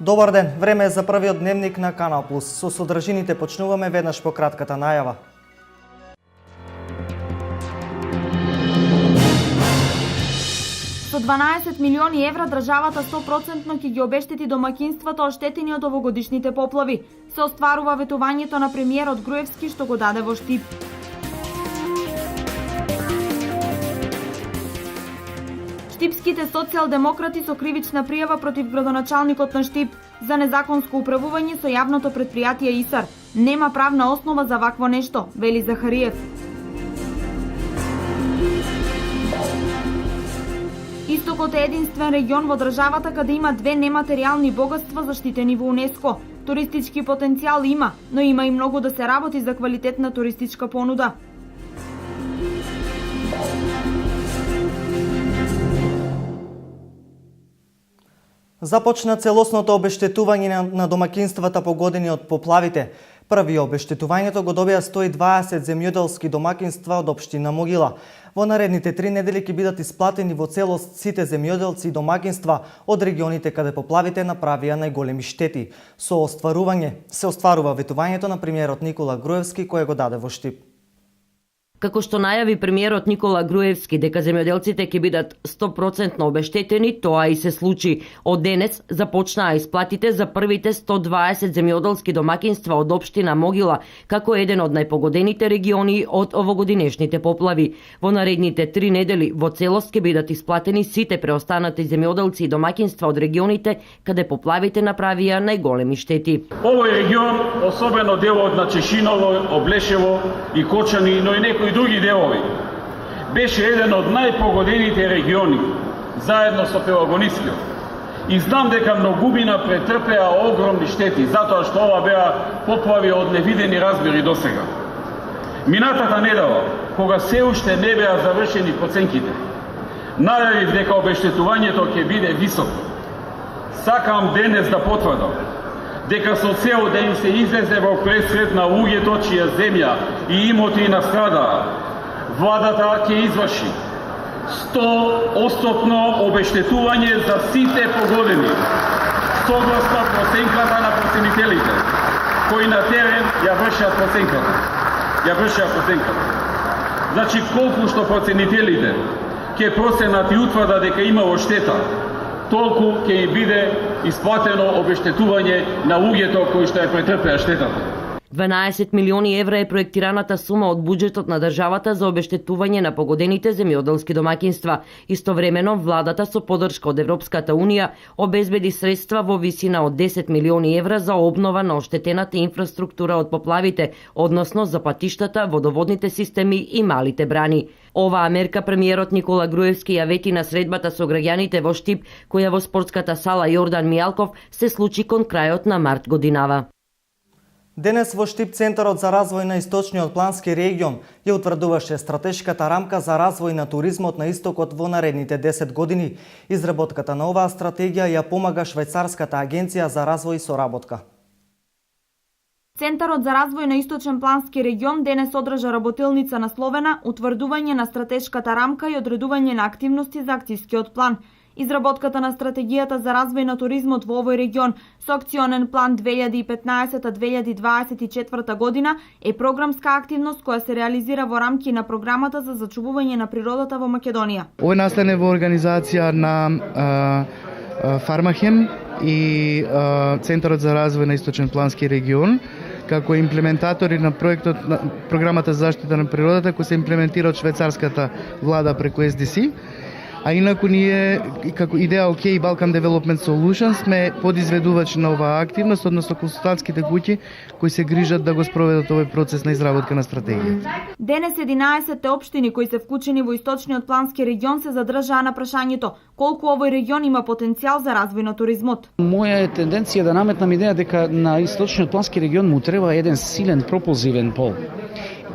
Добар ден, време е за првиот дневник на Канал Плюс. Со содржините почнуваме веднаш по кратката најава. Со 12 милиони евра државата 100% ќе ги обештети домакинствата оштетени од овогодишните поплави. Се остварува ветувањето на премиерот Груевски што го даде во Штип. Штипските социјалдемократи со кривична пријава против градоначалникот на Штип за незаконско управување со јавното претпријатие ИСАР. Нема правна основа за вакво нешто, вели Захариев. Истокот е единствен регион во државата каде има две нематеријални богатства заштитени во УНЕСКО. Туристички потенцијал има, но има и многу да се работи за квалитетна туристичка понуда. Започна целосното обештетување на домакинствата погодени од поплавите. Први обештетувањето го добија 120 земјоделски домакинства од општина Могила. Во наредните 3 недели ќе бидат исплатени во целост сите земјоделци и домакинства од регионите каде поплавите направија најголеми штети. Се остварува ветувањето на премиерот Никола Груевски кој го даде во Штип. Како што најави премиерот Никола Груевски дека земјоделците ќе бидат 100% обештетени, тоа и се случи. Од денес започнаа исплатите за првите 120 земјоделски домакинства од општина Могила, како еден од најпогодените региони од овогодинешните поплави. Во наредните 3 недели во целост ќе бидат исплатени сите преостанати земјоделци и домакинства од регионите каде поплавите направија најголеми штети. Овој регион, особено делот на Чешиново, Облешево и Кочани, но и некои други делови, беше еден од најпогодените региони, заедно со Пелагонискиот. И знам дека многумина претрпеа огромни штети, затоа што ова беа поплави од невидени размери досега. Минатата недела, кога се уште не беа завршени проценките, најавив дека обештетувањето ќе биде високо. Сакам денес да потврдам дека со цел да им се излезе во пресред на луѓето чија земја и имоти настрадаа, владата ќе изврши 100% обештетување за сите погодени, согласно проценката на проценителите, кои на терен ја вршат проценката. Значи, колку што проценителите ќе проценат и утврда дека имало штета, толку ќе им биде исплатено обештетување на луѓето кои што ја претрпеа штетата. 12 милиони евра е проектираната сума од буџетот на државата за обештетување на погодените земјоделски домакинства. Истовремено, владата со поддршка од Европската Унија обезбеди средства во висина од 10 милиони евра за обнова на оштетената инфраструктура од поплавите, односно за патиштата, водоводните системи и малите брани. Оваа мерка премиерот Никола Груевски ја вети на средбата со граѓаните во Штип, која во спортската сала Јордан Мијалков се случи кон крајот на март годинава. Денес во Штип Центарот за развој на Источниот плански регион ја утврдуваше стратешката рамка за развој на туризмот на Истокот во наредните 10 години. Изработката на оваа стратегија ја помага Швајцарската агенција за развој и соработка. Центарот за развој на Источен плански регион денес одржа работилница насловена утврдување на стратешката рамка и одредување на активности за акцијскиот план. Изработката на стратегијата за развој на туризмот во овој регион со акционен план 2015-2024 година е програмска активност која се реализира во рамки на програмата за зачувување на природата во Македонија. Ова е настане во организација на Фармахем и Центарот за развој на Источен плански регион, како имплементатори на проектот на програмата за заштита на природата кој се имплементира од швајцарската влада преку SDC. А инаку ние, како идеја OK Balkan Development Solutions, сме подизведувачи на оваа активност, односно консултантските куќи кои се грижат да го спроведат овој процес на изработка на стратегија. Денес 11 општини кои се вклучени во Источниот плански регион се задржаа на прашањето колку овој регион има потенцијал за развој на туризмот. Моја е тенденција да наметнам идеја дека на Источниот плански регион му треба еден силен пропулзивен пол.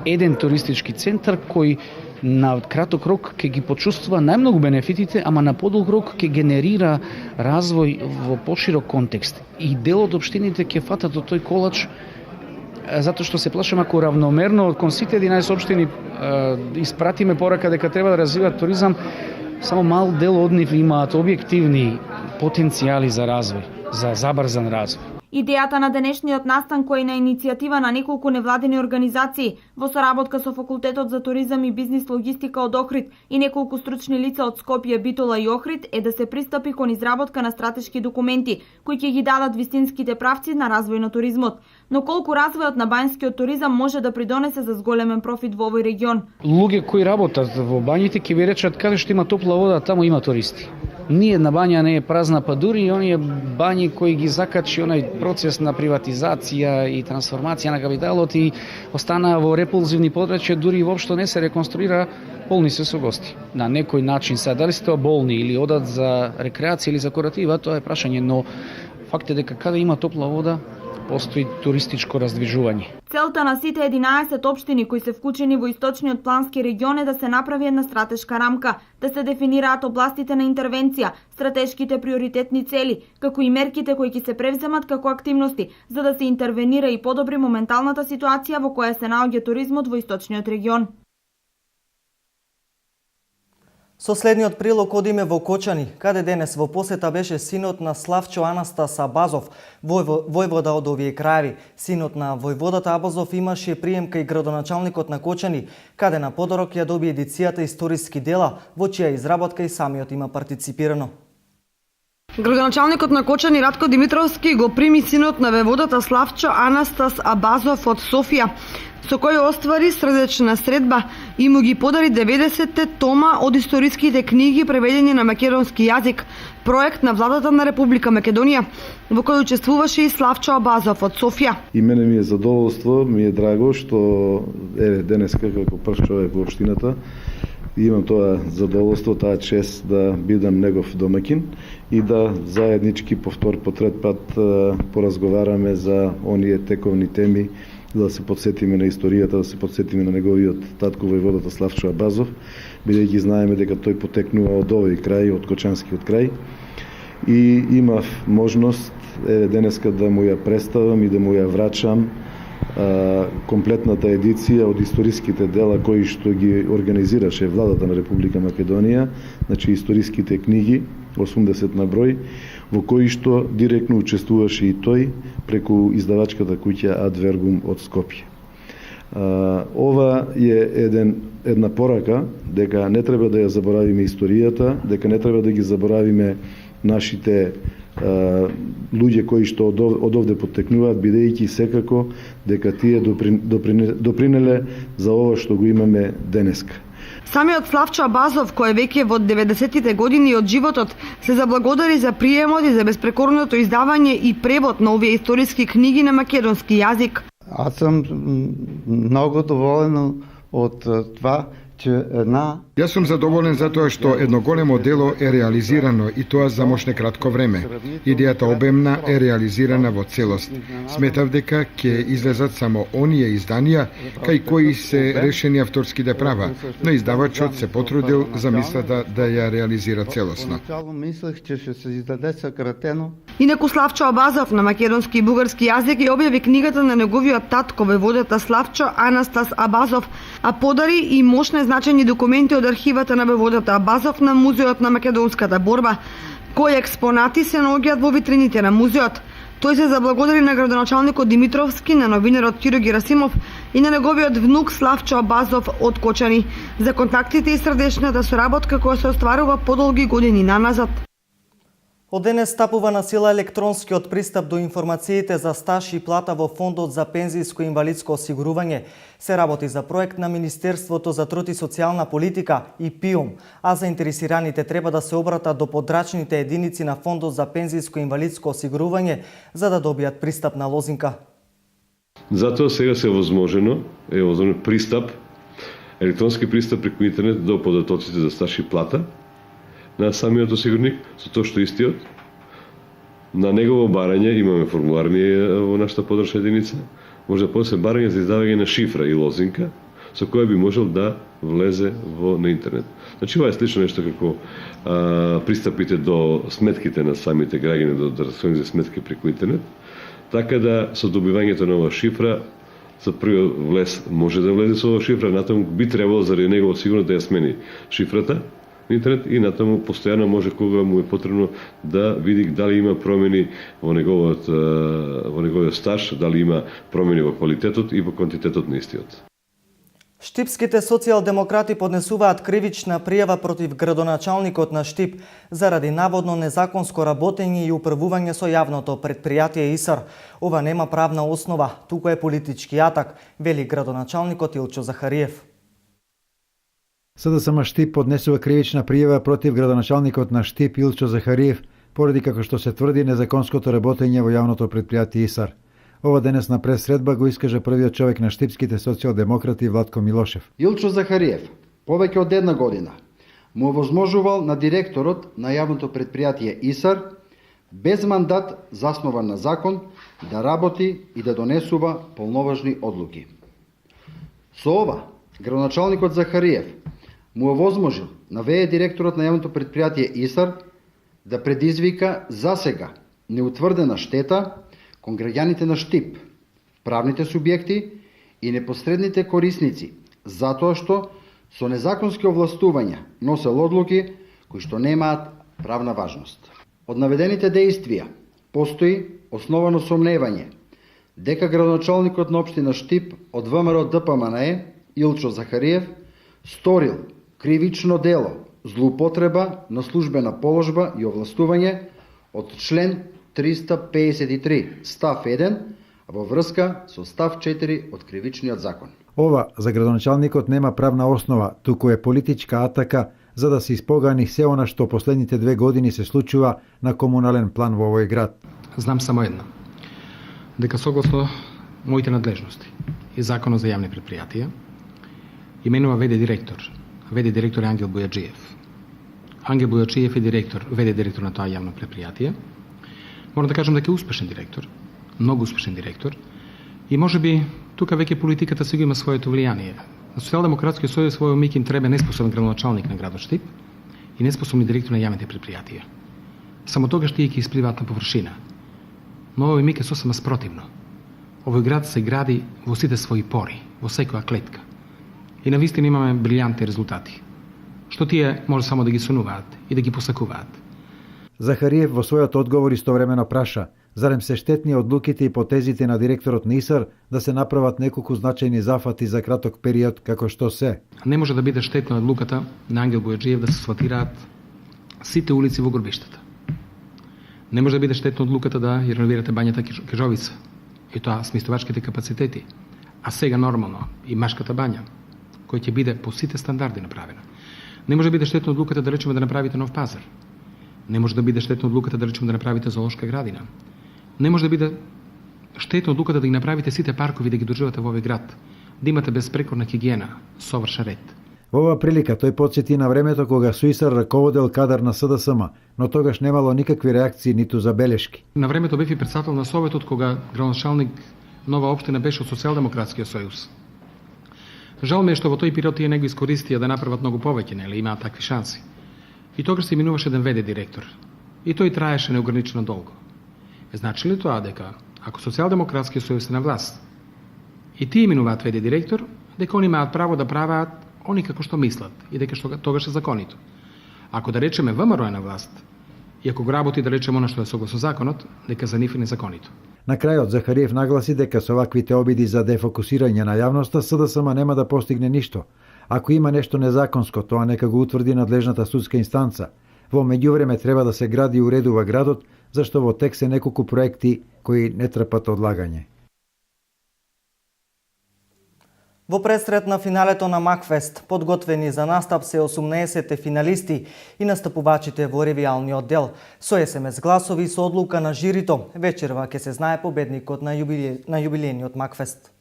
Еден туристички центар кој на краток рок ќе ги почувствува најмногу бенефитите, ама на подолг рок ќе генерира развој во поширок контекст. И дел од општините ќе фатат од тој колач, затоа што се плашам ако равномерно кон сите 11 општини испратиме порака дека треба да развиваат туризам, само мал дел од нив имаат објективни потенцијали за развој. за забрзан развој. Идејата на денешниот настан, кој е на иницијатива на неколку невладини организации во соработка со Факултетот за туризам и бизнис логистика од Охрид и неколку стручни лица од Скопје, Битола и Охрид, е да се пристапи кон изработка на стратешки документи кои ќе ги дадат вистинските правци на развој на туризмот. Но колку развојот на бањскиот туризам може да придонесе за зголемен профит во овој регион? Луѓе кои работат во бањите ќе ви речат каде што има топла вода, таму има туристи. Ни една бања не е празна, па дури и оние бањи кои ги закачи онај процес на приватизација и трансформација на капиталот и останаа во репулзивни подрачја, дури и воопшто не се реконструира, полни се со гости. На некој начин се дали се тоа болни или одат за рекреација или за куратива, тоа е прашање, но факт е дека каде има топла вода, постои туристичко раздвижување. Целта на сите 11 општини кои се вклучени во источниот плански регион е да се направи една стратешка рамка, да се дефинираат областите на интервенција, стратешките приоритетни цели, како и мерките кои ќе се превземат како активности, за да се интервенира и подобри моменталната ситуација во која се наоѓа туризмот во источниот регион. Со следниот прилог одиме во Кочани, каде денес во посета беше синот на Славчо Анастас Абазов, војвода од овие краеви. Синот на војводата Абазов имаше прием кај градоначалникот на Кочани, каде на подарок ја доби едицијата историски дела, во чија изработка и самиот има партиципирано. Градоначалникот на Кочани Ратко Димитровски го прими синот на војводата Славчо Анастас Абазов од Софија, со кој оствари срдечна средба и му ги подари 90 тома од историските книги преведени на македонски јазик, проект на владата на Република Македонија, во кој учествуваше и Славчо Абазов од Софија. И мене ми е задоволство, ми е драго што денеска како прв човек во општината имам тоа задоволство, таа чест да бидам негов домакин и да заеднички по трет пат поразговараме за оние тековни теми, да се подсетиме на историјата, да се подсетиме на неговиот татко војводата Славчо Абазов, бидејќи знаеме дека тој потекнува од овој крај, од Кочанскиот крај. И имав можност денеска да му ја представам и да му ја врачам комплетната едиција од историските дела кои што ги организираше владата на Република Македонија, значи историските книги, 80 на број, во кои што директно учествуваше и тој преку издавачката куќа Адвергум од Скопје. Ова е една порака дека не треба да ја заборавиме историјата, дека не треба да ги заборавиме нашите луѓе кои што од овде потекнуваат, бидејќи секако дека тие допринеле за ова што го имаме денеска. Самиот Славчо Абазов, кој е веќе во 90-тите години од животот, се заблагодари за приемот и за безпрекорното издавање и превод на овие историски книги на македонски јазик. Аз сум многу доволен од това, че Јас сум задоволен затоа што едно големо дело е реализирано и тоа за мошне кратко време. Идејата обемна е реализирана во целост. Сметав дека ќе излезат само оние изданија кај кои се решени авторските права, но издавачот се потрудил за мислата да ја реализира целосно. Мислех, че ќе се издаде сократено. Инаку Славчо Абазов на македонски и бугарски јазик ја објави книгата на неговиот татко војводата Славчо Анастас Абазов, а подари и мощни значајни документи од архивата на војводата Абазов на Музеот на македонската борба, кои експонати се наоѓаат во витрините на музеот. Тој се заблагодари на градоначалникот Димитровски, на новинарот Киро Герасимов и на неговиот внук Славчо Абазов од Кочани за контактите и срдечната соработка која се остварува подолги години наназад. Од денес стапува на сила електронскиот пристап до информациите за стаж и плата во Фондот за пензијско и инвалидско осигурување. Се работи за проект на Министерството за труд и социјална политика и ПИОМ, а заинтересираните треба да се обратат до подрачните единици на Фондот за пензијско и инвалидско осигурување за да добијат пристап на лозинка. Затоа сега се возможено пристап, електронски пристап преку интернет до податоците за стаж и плата на самиот осигурник, со тоа што истиот на негово барање имаме формуларни во нашата подрачна единица, може да поднесе барање за издавање на шифра и лозинка со која би можел да влезе на интернет. Значи ова е слично нешто како пристапите до сметките на самите граѓани, до расходните сметки преку интернет, така да со добивањето на оваа шифра за првиот влез може да влезе со оваа шифра, натаму би требало заради негово сигурно да ја смени шифрата, на интернет и натаму постојано може кога му е потребно да види дали има промени во неговиот стаж, дали има промени во квалитетот и во квантитетот на истиот. Штипските социјалдемократи поднесуваат кривична пријава против градоначалникот на Штип заради наводно незаконско работење и управување со јавното предпријатие ИСАР. Ова нема правна основа, туку е политички атак, вели градоначалникот Илчо Захариев. СДСМ Штип поднесува кривична пријава против градоначалникот на Штип Илчо Захариев поради, како што се тврди, незаконското работење во јавното предпријатие ИСАР. Ова денес на прес-средба го искажа првиот човек на штипските социјалдемократи Владко Милошев. Илчо Захариев повеќе од една година му овозможувал на директорот на јавното предпријатие ИСАР без мандат заснован на закон да работи и да донесува полноважни одлуки. Со ова градоначалникот Захариев му овозможил на ВЕ директорот на јавното предпријатие ИСАР да предизвика засега неутврдена штета кон граѓаните на Штип, правните субјекти и непосредните корисници, затоа што со незаконски овластувања носел одлуки кои што немаат правна важност. Од наведените дејствија постои основано сомневање дека градоначалникот на општина Штип од ВМРО ДПМНЕ Илчо Захариев сторил кривично дело злоупотреба на службена положба и овластување од член 353 став 1 во врска со став 4 од кривичниот закон. Ова за градоначалникот нема правна основа, туку е политичка атака за да се испогани се она што последните 2 години се случува на комунален план во овој град. Знам само едно. Дека согласно моите надлежности и законот за јавни предпријатија именува ВД директор. ВД директор е Ангел Бујаджиев. Ангел Бујаджиев е директор, ВД директор на тоа јавно предпријатие. Морам да кажам дека е успешен директор, многу успешен директор и можеби тука веќе политиката сега има своето влијание. На Социјалдемократскиот сојуз својот миг им треба неспособен градоначалник на градот Штип и неспособни директор на јавните предпријатија. Само тогаш тие ќе испливаат на површина. Но овој миг е сосема спротивно. Овој град се гради во сите своји пори, во секоја клетка. И навистина имаме брилјантни резултати. Што тие може само да ги сонуваат и да ги посакуваат. Захариев во својот одговор истовремено праша, зарем се штетни одлуките и потезите на директорот на ИСАР да се направат неколку значајни зафати за краток период како што се. Не може да биде штетна одлуката на Ангел Бујаджиев да се асфалтираат сите улици во Горбиштата. Не може да биде штетна одлуката да ја реновирате бањата Кежовица и тоа сместувачките капацитети. А сега нормално и Машката бања, кој ќе биде по сите стандарди направена. Не може да биде штетна одлуката да речеме да направите нов пазар. Не може да биде штетна одлуката да речеме да направите зоолошка градина. Не може да биде штетна одлуката да ги направите сите паркови да ги држувате во овој град, да имате безпрекорна хигиена, совршен ред. Во оваа прилика тој потсети на времето кога со ИСАР раководел кадар на СДСМ, но тогаш немало никакви реакции ниту забелешки. На времето бев и претседател на Советот кога градоначалник Нова општина беше од Социјалдемократскиот сојуз. Жал ми е што во тој период тие не го искористија да направат многу повеќе, нели имаат такви шанси. И тогаш се именуваше еден ВД директор. И тој траеше неограничено долго. Значи ли тоа дека ако Социјалдемократскиот сојуз е на власт и тие именуваат ВД директор, дека они имаат право да прават они како што мислат и дека тогаш е законито. Ако да речеме ВМРО е на власт и ако го работи да речеме она што е согласно законот, дека за нив е незаконито. На крајот Захариев нагласи дека со ваквите обиди за дефокусирање на јавноста СДСМ нема да постигне ништо. Ако има нешто незаконско, тоа нека го утврди надлежната судска инстанца. Во меѓувреме треба да се гради и уредува градот, зашто во тек се неколку проекти кои не трпат одлагање. Во пресред на финалето на Макфест, подготвени за настап се 18 финалисти и настапувачите во ревијалниот дел. Со СМС гласови со одлука на жирито, вечерва ќе се знае победникот на јубилејниот Макфест.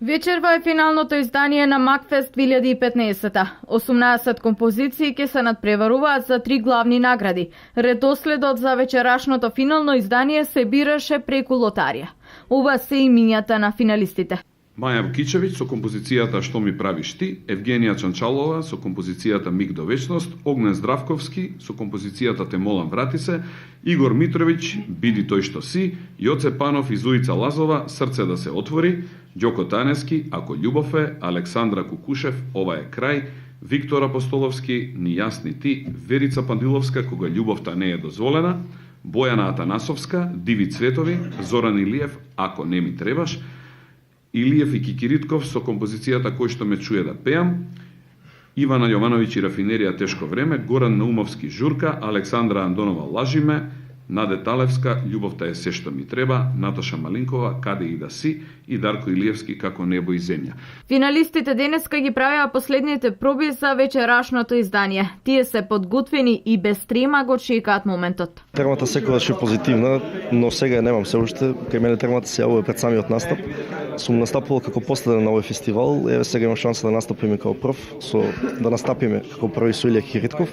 Вечерва е финалното издание на Макфест 2015. 18 композиции ќе се надпреваруваат за 3 главни награди. Редоследот за вечерашното финално издание се бираше преку лотарија. Ова се имињата на финалистите. Маја Вкичевиќ со композицијата Што ми правиш ти, Евгенија Чанчалова со композицијата Миг до вечност, Огнен Здравковски со композицијата Те молам врати се, Игор Митровиќ Биди тој што си, Јоце Панов и Зуица Лазова Срце да се отвори, Ѓоко Танески Ако љубов е, Александра Кукушев Ова е крај, Виктор Апостоловски, Ни јас ни ти, Верица Пандиловска, Кога љубовта не е дозволена, Бојана Атанасовска, Диви цветови, Зоран Илиев, Ако не ми требаш, Илиев и Кикиритков со композицијата Кој што ме чуе да пеам, Ивана Јовановиќ и Рафинерија Тешко време, Горан Наумовски Журка, Александра Андонова Лажиме, Наде Талевска, Љубовта е се што ми треба, Наташа Малинкова, Каде и да си, и Дарко Илиевски, Како небо и земја. Финалистите денеска ги правеа последните проби за вечерашното издание. Тие се подготвени и без трема го чекаат моментот. Тремата секогаш е позитивна, но сега немам се уште. Кај мене тремата се јавува пред самиот настап. Сум настапувал како последен на овој фестивал, еве сега имам шанса да настапиме како прв, да настапиме како први со Илија Киритков.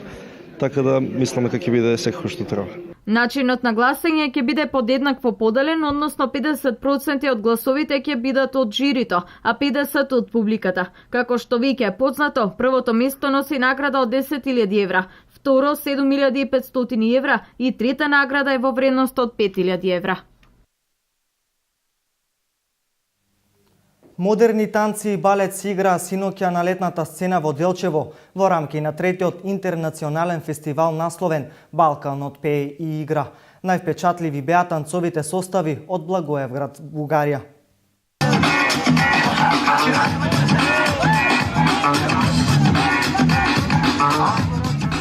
Така да мисламе како ќе биде секако што треба. Начинот на гласање ќе биде подеднакво поделен, односно 50% од гласовите ќе бидат од жирито, а 50% од публиката. Како што веќе е познато, првото место носи награда од 10.000 евра, второ 7.500 евра и трета награда е во вредност од 5.000 евра. Модерни танци и балет се играа синоќа на летната сцена во Делчево во рамки на третиот интернационален фестивал насловен Балканот пее и игра. Највпечатливи беа танцовите состави од Благоевград, Бугарија.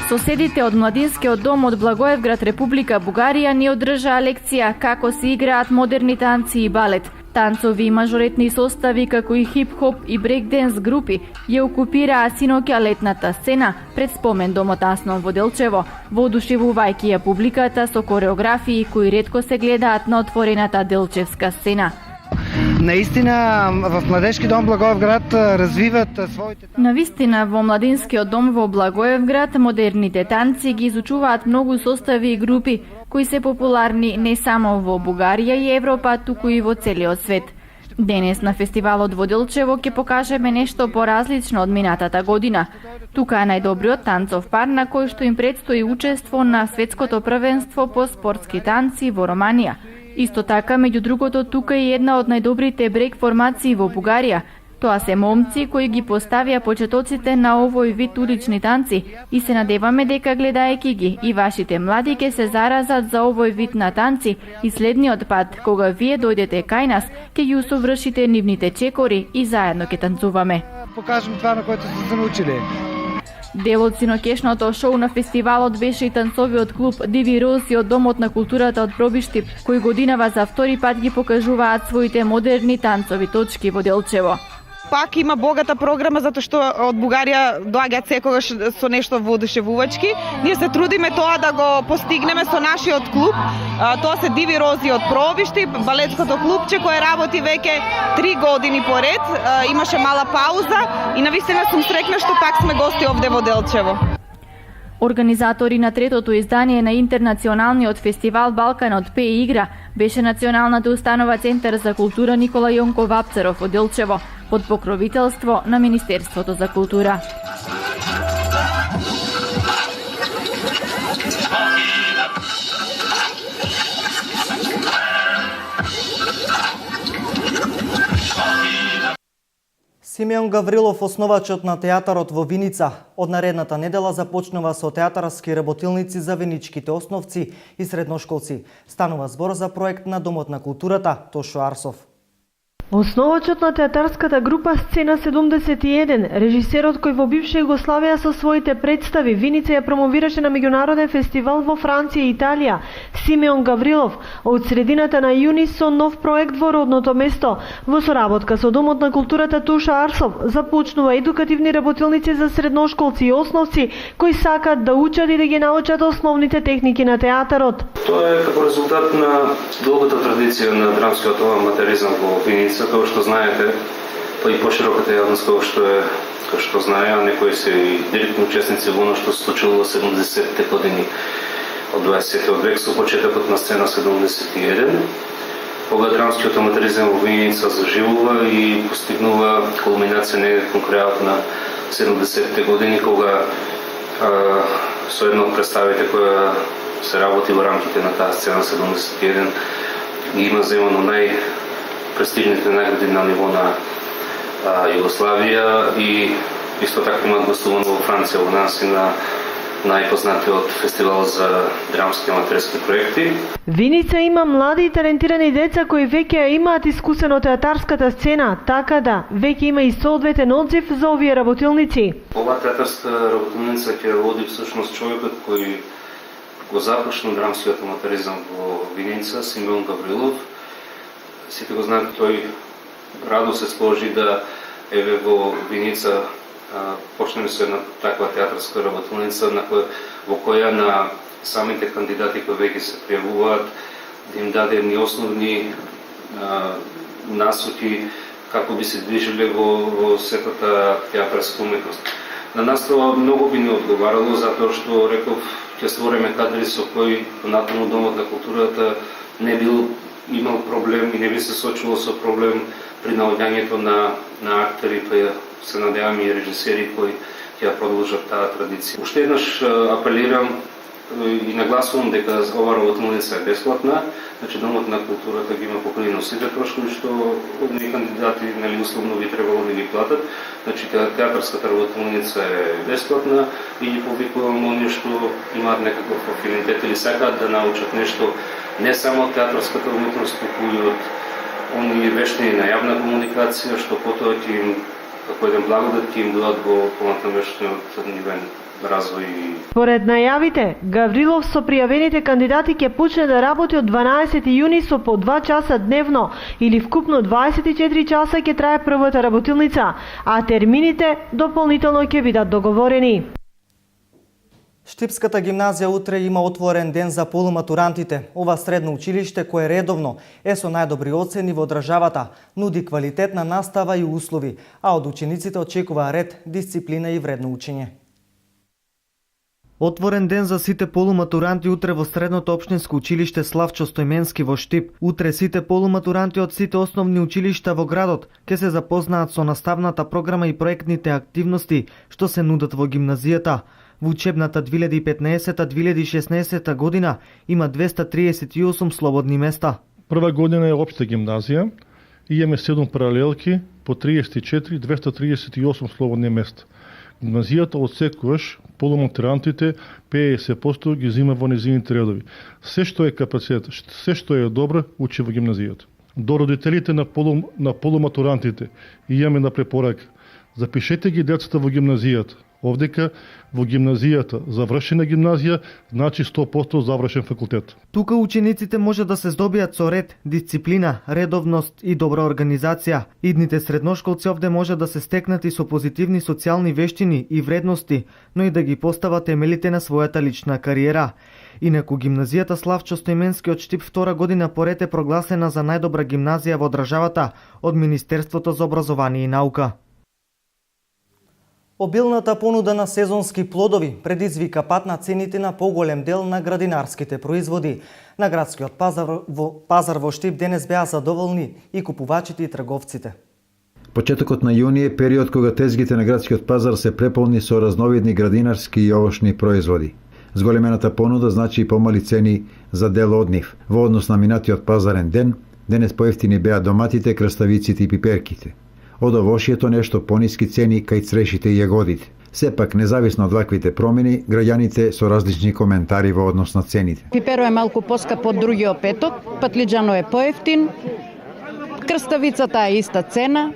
Соседите од Младинскиот дом од Благоевград, Република Бугарија ни одржаа лекција како се играат модерни танци и балет. Танцови и мажоретни состави како и хип-хоп и брейк-денс групи ја окупираа синоќа летната сцена пред спомен домот Аснон во Делчево, воодушевувајќи ја публиката со кореографии кои ретко се гледаат на отворената делчевска сцена. Наистина в Младежки дом Благоевград развиват своите... Навистина во Младинскиот дом во Благоевград модерните танци ги изучуваат многу состави и групи кои се популарни не само во Бугарија и Европа, туку и во целиот свет. Денес на фестивалот во Делчево ќе покажеме нешто поразлично од минатата година. Тука е најдобриот танцов пар на кој што им предстои учество на светското првенство по спортски танци во Романија. Исто така, меѓу другото, тука е една од најдобрите брейк формации во Бугарија. Тоа се момци кои ги поставија почетоците на овој вид улични танци и се надеваме дека гледајќи ги и вашите млади ќе се заразат за овој вид на танци и следниот пат кога вие дојдете кај нас ќе ги усовршите нивните чекори и заедно ќе танцуваме. Покажем това на което сте се научили. Дел од синокешното шоу на фестивалот беше и танцовиот клуб Диви Рози од Домот на културата од Пробиштип, кои годинава за втори пат ги покажуваат своите модерни танцови точки во Делчево. Пак има богата програма затоа што од Бугарија доаѓаат секогаш со нешто воодушевувачки. Ние се трудиме тоа да го постигнеме со нашиот клуб. Тоа се Диви Рози од Пробиштип, балетското клубче кое работи веќе 3 години поред. Имаше мала пауза и навистина сум среќна што пак сме гости овде во Делчево. Организатори на третото издание на интернационалниот фестивал Балканот пее и игра беше Националната установа Центар за култура Никола Јонко Вапцаров од Делчево под покровителство на Министерството за култура. Симеон Гаврилов, основачот на театарот во Виница, од наредната недела започнува со театарски работилници за виничките основци и средношколци. Станува збор за проект на Домот на културата Тошо Арсов. Основачот на театарската група Сцена 71, режисерот кој во бивша Југославија со своите представи Виница ја промовираше на меѓународен фестивал во Франција и Италија, Симеон Гаврилов, од средината на јуни со нов проект во родното место, во соработка со Домот на културата Тошо Арсов, започнува едукативни работилници за средношколци и основци кои сакаат да учат и да ги научат основните техники на театарот. Тоа е како резултат на долгата традиција на драмскиот аматеризам во Виница. Како што знаете, па и пошироката јавност како што знае, а некои се и директни учесници во оно што се случило во 70-те години од 20-тиот век со почетокот на Сцена 71. Кога драмскиот аматеризам во Виница заживува и постигнува кулминација некако крајот на 70-те години, кога со една од представите која се работи во рамките на таа Сцена 71 има земано престижните награди на ниво на Југославија и Исто така имат гостувано во Франција, во нас и на најпознатиот фестивал за драмски аматерски проекти. Виница има млади и талентирани деца кои веќе имаат искусен од театарската сцена, така да веќе има и соодветен одзив за овие работилници. Оваа театарска работилница ќе води всушност човекот кој го започна драмскиот аматеризам во Виница, Симеон Гаврилов. Сите го знаат, тој радо се сложи да еве во Виница почнеме со една таква театарска работилница во која на самите кандидати кои веќе се пријавуваат да им даде едни основни насоки како би се движеле во сетата театарска уметност. На нас тоа многу би ни одговарало затоа што реков ќе створиме кадри со кои понатаму Домот на културата не бил имал проблем и не би се сочило со проблем при наоѓањето на актери, па се надевам и режисери кои ќе продолжат таа традиција. Уште еднаш апелирам и нагласувам дека ова работилница е бесплатна, значи Домот на културата ги има покриено сите трошкови што овие кандидати условно би требало да ги платат. Значи театарската работилница е бесплатна и ги повикувам оние што имаат некаков афинитет или сакаат да научат нешто не само од театарската уметност, туку и од оние вештини на јавна комуникација, што потоа ќе им како еден благодат ќе им дадат во понатамешниот нивен развој. Според најавите, Гаврилов со пријавените кандидати ќе почне да работи од 12 јуни со по 2 часа дневно или вкупно 24 часа ќе трае првата работилница, а термините дополнително ќе бидат договорени. Штипската гимназија утре има отворен ден за полуматурантите. Ова средно училиште, кое редовно е со најдобри оцени во државата, нуди квалитетна настава и услови, а од учениците очекува ред, дисциплина и вредно учење. Отворен ден за сите полуматуранти утре во средното општинско училиште Славчо Стојменски во Штип. Утре сите полуматуранти од сите основни училишта во градот ќе се запознаат со наставната програма и проектните активности што се нудат во гимназијата. Во учебната 2015-2016 година има 238 слободни места. Прва година е општа гимназија и имаме 7 паралелки по 34, 238 слободни места. Гимназијата од секојаш полуматурантите 50% ги зима во незините редови. Се што е капацитет, се што е добро, учи во гимназијата. До родителите на полуматурантите имаме на препорака. Запишете ги децата во гимназијата. Овдека во гимназијата, завршена гимназија, значи 100% завршен факултет. Тука учениците може да се здобијат со ред, дисциплина, редовност и добра организација. Идните средношколци овде може да се стекнат и со позитивни социјални вештини и вредности, но и да ги постават темелите на својата лична кариера. Инаку гимназијата Славчо Стојменски од Штип втора година поред е прогласена за најдобра гимназија во државата од Министерството за образование и наука. Обилната понуда на сезонски плодови предизвика пат на цените на поголем дел на градинарските производи. На градскиот пазар во Штип денес беа задоволни и купувачите и трговците. Почетокот на јуни е период кога тезгите на градскиот пазар се преполни со разновидни градинарски и овошни производи. Зголемената понуда значи и помали цени за дел од нив. Во однос на минатиот пазарен ден, денес поевтини беа доматите, краставиците и пиперките. Од овошјето нешто пониски цени кај црешите и јагодите. Сепак, независно од ваквите промени, граѓаните со различни коментари во однос на цените. Пиперо е малку поскап од другиот петок, патлиџано е поевтин, крставицата е иста цена,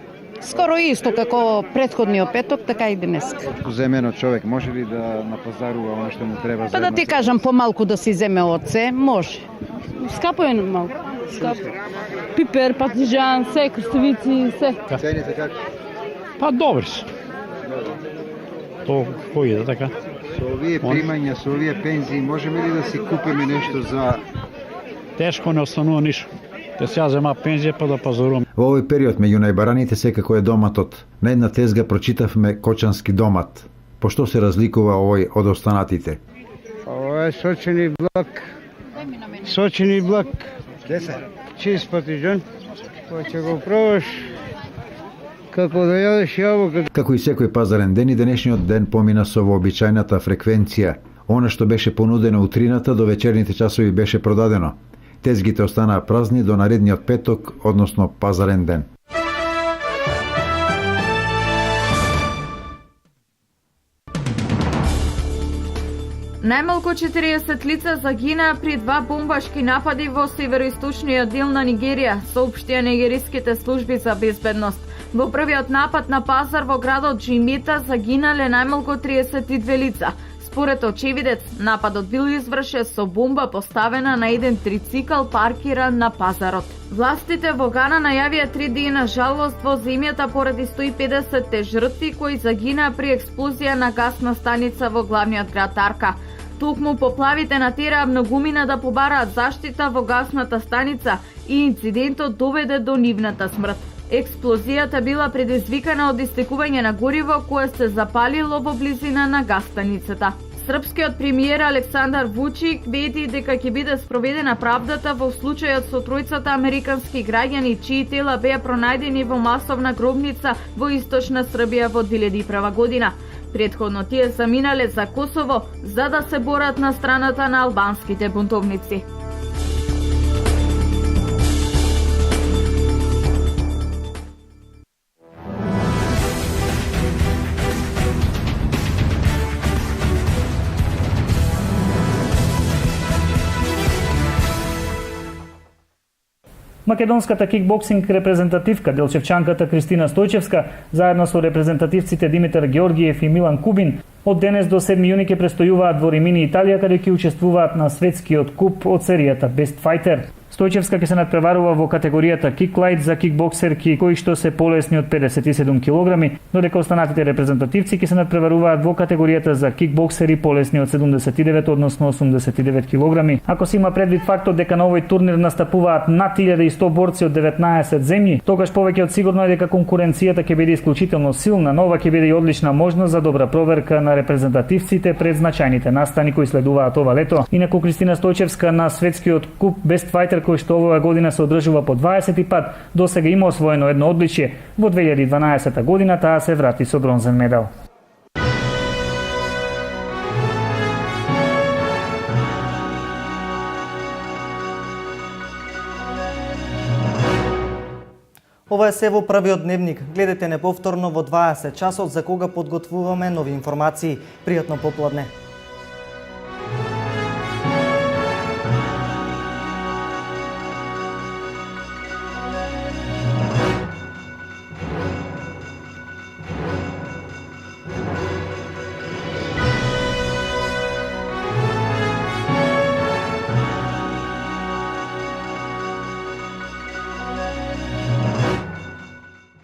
скоро исто како претходниот петок, така и денес. Земено човек може ли да напазарува оно што му треба за? Па да ти кажам, помалку да си земе од се, може. Скапо е малку. Скапо. Пипер, патлиџан, се, крставици, се. Цените како? Па добри се. То кој е така? Со овие примања, со овие пензии, можеме ли да си купиме нешто за... Тешко не останува ништо. Те сега зема пензија па да пазарувам. Во овој период меѓу најбараните секако е доматот. На една тезга прочитавме кочански домат. По што се разликува овој од останатите? Ова е сочени блак. Сочени блак. Чист патлиџан. Па ќе го пробаш како да јадеш јаболка. Како и секој пазарен ден, и денешниот ден помина со вообичајната фреквенција. Она што беше понудено утрината до вечерните часови беше продадено. Тезгите останаа празни до наредниот петок, односно пазарен ден. Најмалку 40 лица загинаа при 2 бомбашки напади во североисточниот дел на Нигерија, соопштија нигериските служби за безбедност. Во првиот напад на пазар во градот Джимета загинале најмалку 32 лица. Според очевидец, нападот бил извршен со бомба поставена на еден трицикл паркиран на пазарот. Властите во Гана најавија 3 дена жалост во земјата поради 150 жртви кои загинаа при експлозија на гасна станица во главниот град Арка. Токму поплавите натераа многумина да побараат заштита во гасната станица и инцидентот доведе до нивната смрт. Експлозијата била предизвикана од истекување на гориво кое се запалило во близина на гасстаницата. Српскиот премиер Александар Вучик вети дека ќе биде спроведена правдата во случајот со тројцата американски граѓани чии тела беа пронајдени во масовна гробница во источна Србија во 2001 година. Претходно тие заминале за Косово за да се борат на страната на албанските бунтовници. Македонската кикбоксинг репрезентативка делчевчанката Кристина Стојчевска заедно со репрезентативците Димитар Георгиев и Милан Кубин од денес до 7 јуни ќе престојуваат во Римини, Италија, каде ќе учествуваат на светскиот куп од серијата Best Fighter. Стојчевска ќе се надпреварува во категоријата киклайт за кикбоксерки кои што се полесни од 57 килограми, додека останатите репрезентативци ќе се надпреваруваат во категоријата за кикбоксери полесни од 79 односно 89 килограми. Ако се има предвид фактот дека на овој турнир настапуваат над 1100 борци од 19 земји, тогаш повеќе од сигурно е дека конкуренцијата ќе биде исклучително силна, но ова ќе биде и одлична можност за добра проверка на репрезентативците пред значајните настани кои следуваат ова лето. Инаку Кристина Стојчевска на светскиот куп Best Fighter кој што оваа година се одржува по 20 пат, досега има освоено едно одличие. Во 2012 година таа се врати со бронзен медал. Ова е се во првиот дневник. Гледате не повторно во 20 часот за кога подготвуваме нови информации. Пријатно попладне.